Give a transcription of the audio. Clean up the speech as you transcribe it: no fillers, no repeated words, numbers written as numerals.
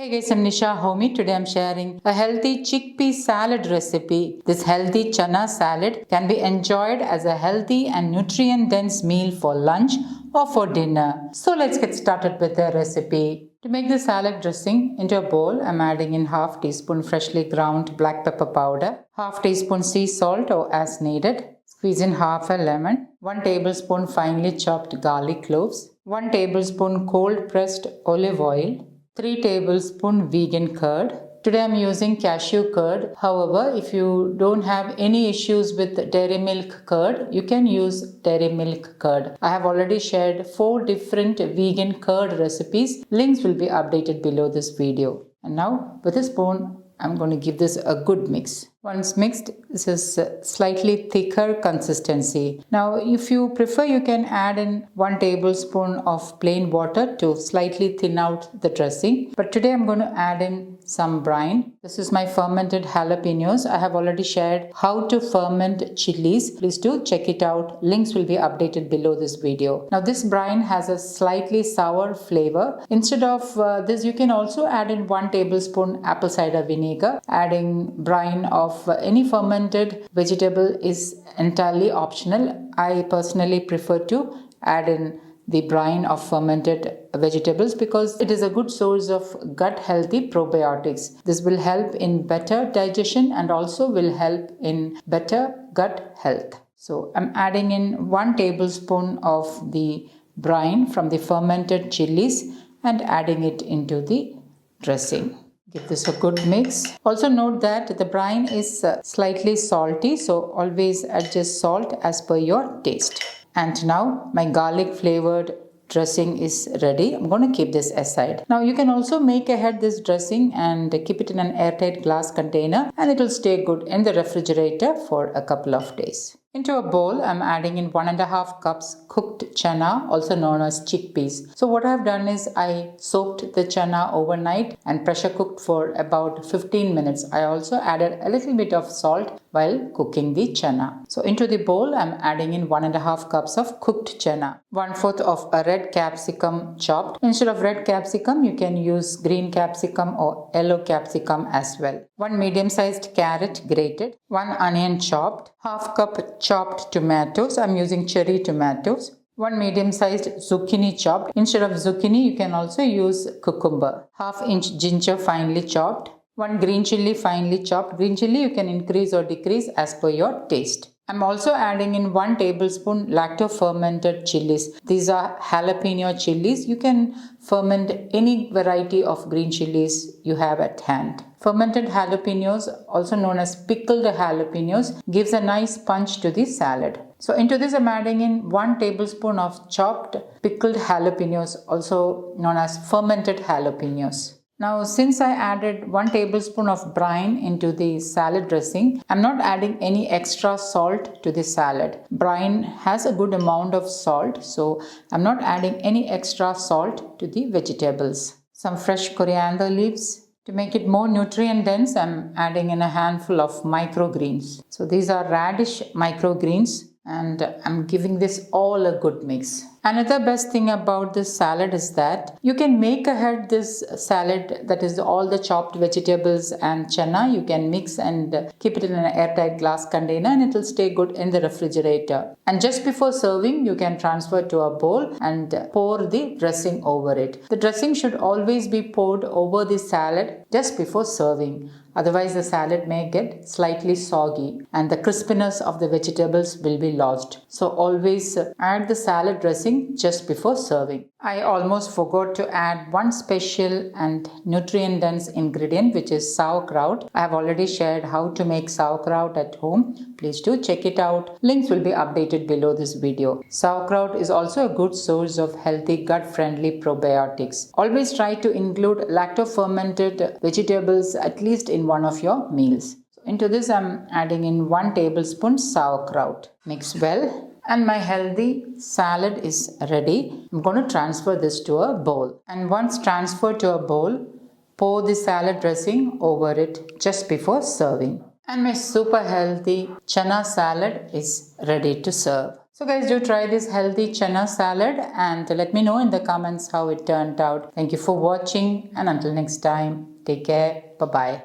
Hey guys, I'm Nisa Homey. Today I'm sharing a healthy chickpea salad recipe. This healthy chana salad can be enjoyed as a healthy and nutrient dense meal for lunch or for dinner. So let's get started with the recipe. To make the salad dressing into a bowl, I'm adding in half teaspoon freshly ground black pepper powder, half teaspoon sea salt or as needed. Squeeze in half a lemon, 1 tablespoon finely chopped garlic cloves, 1 tablespoon cold pressed olive oil, 3 tablespoon vegan curd. Today I'm using cashew curd. However, if you don't have any issues with dairy milk curd, you can use dairy milk curd. I have already shared 4 different vegan curd recipes. Links will be updated below this video. And now with a spoon, I'm going to give this a good mix. Once mixed, this is slightly thicker consistency. Now, if you prefer, you can add in 1 tablespoon of plain water to slightly thin out the dressing. But today I'm going to add in some brine. This is my fermented jalapenos. I have already shared how to ferment chilies. Please do check it out. Links will be updated below this video. Now, this brine has a slightly sour flavor. Instead of this, you can also add in 1 tablespoon apple cider vinegar. Adding brine of any fermented vegetable is entirely optional. I personally prefer to add in the brine of fermented vegetables because it is a good source of gut healthy probiotics. This will help in better digestion and also will help in better gut health. So I'm adding in 1 tablespoon of the brine from the fermented chilies and adding it into the dressing. Give this a good mix. Also note that the brine is slightly salty, so always adjust salt as per your taste. And now my garlic flavored dressing is ready. I'm going to keep this aside. Now you can also make ahead this dressing and keep it in an airtight glass container and it will stay good in the refrigerator for a couple of days. Into a bowl, I'm adding in 1.5 cups cooked chana, also known as chickpeas. So what I've done is I soaked the chana overnight and pressure cooked for about 15 minutes. I also added a little bit of salt while cooking the chana. So into the bowl, I'm adding in 1.5 cups of cooked chana, 1/4 of a red capsicum chopped. Instead of red capsicum, you can use green capsicum or yellow capsicum as well. 1 medium-sized carrot grated, 1 onion chopped, half cup chopped tomatoes. I'm using cherry tomatoes. 1 medium-sized zucchini chopped. Instead of zucchini, you can also use cucumber. Half inch ginger finely chopped. 1 green chilli finely chopped. Green chilli you can increase or decrease as per your taste. I'm also adding in 1 tablespoon lacto-fermented chilies. These are jalapeno chilies. You can ferment any variety of green chilies you have at hand. Fermented jalapenos, also known as pickled jalapenos, gives a nice punch to the salad. So into this I'm adding in 1 tablespoon of chopped pickled jalapenos, also known as fermented jalapenos. Now, since I added 1 tablespoon of brine into the salad dressing, I'm not adding any extra salt to the salad. Brine has a good amount of salt, so I'm not adding any extra salt to the vegetables. Some fresh coriander leaves. To make it more nutrient dense, I'm adding in a handful of microgreens. So these are radish microgreens and I'm giving this all a good mix. Another best thing about this salad is that you can make ahead this salad, that is all the chopped vegetables and chana. You can mix and keep it in an airtight glass container and it will stay good in the refrigerator. And just before serving, you can transfer to a bowl and pour the dressing over it. The dressing should always be poured over the salad just before serving. Otherwise, the salad may get slightly soggy and the crispiness of the vegetables will be lost. So always add the salad dressing just before serving. I almost forgot to add 1 special and nutrient dense ingredient, which is sauerkraut. I have already shared how to make sauerkraut at home. Please do check it out. Links will be updated below this video. Sauerkraut is also a good source of healthy gut-friendly probiotics. Always try to include lacto-fermented vegetables at least in one of your meals. So into this I'm adding in 1 tablespoon sauerkraut. Mix well. And my healthy salad is ready. I'm going to transfer this to a bowl. And once transferred to a bowl, pour the salad dressing over it just before serving. And my super healthy chana salad is ready to serve. So guys, do try this healthy chana salad and let me know in the comments how it turned out. Thank you for watching and until next time, take care. Bye-bye.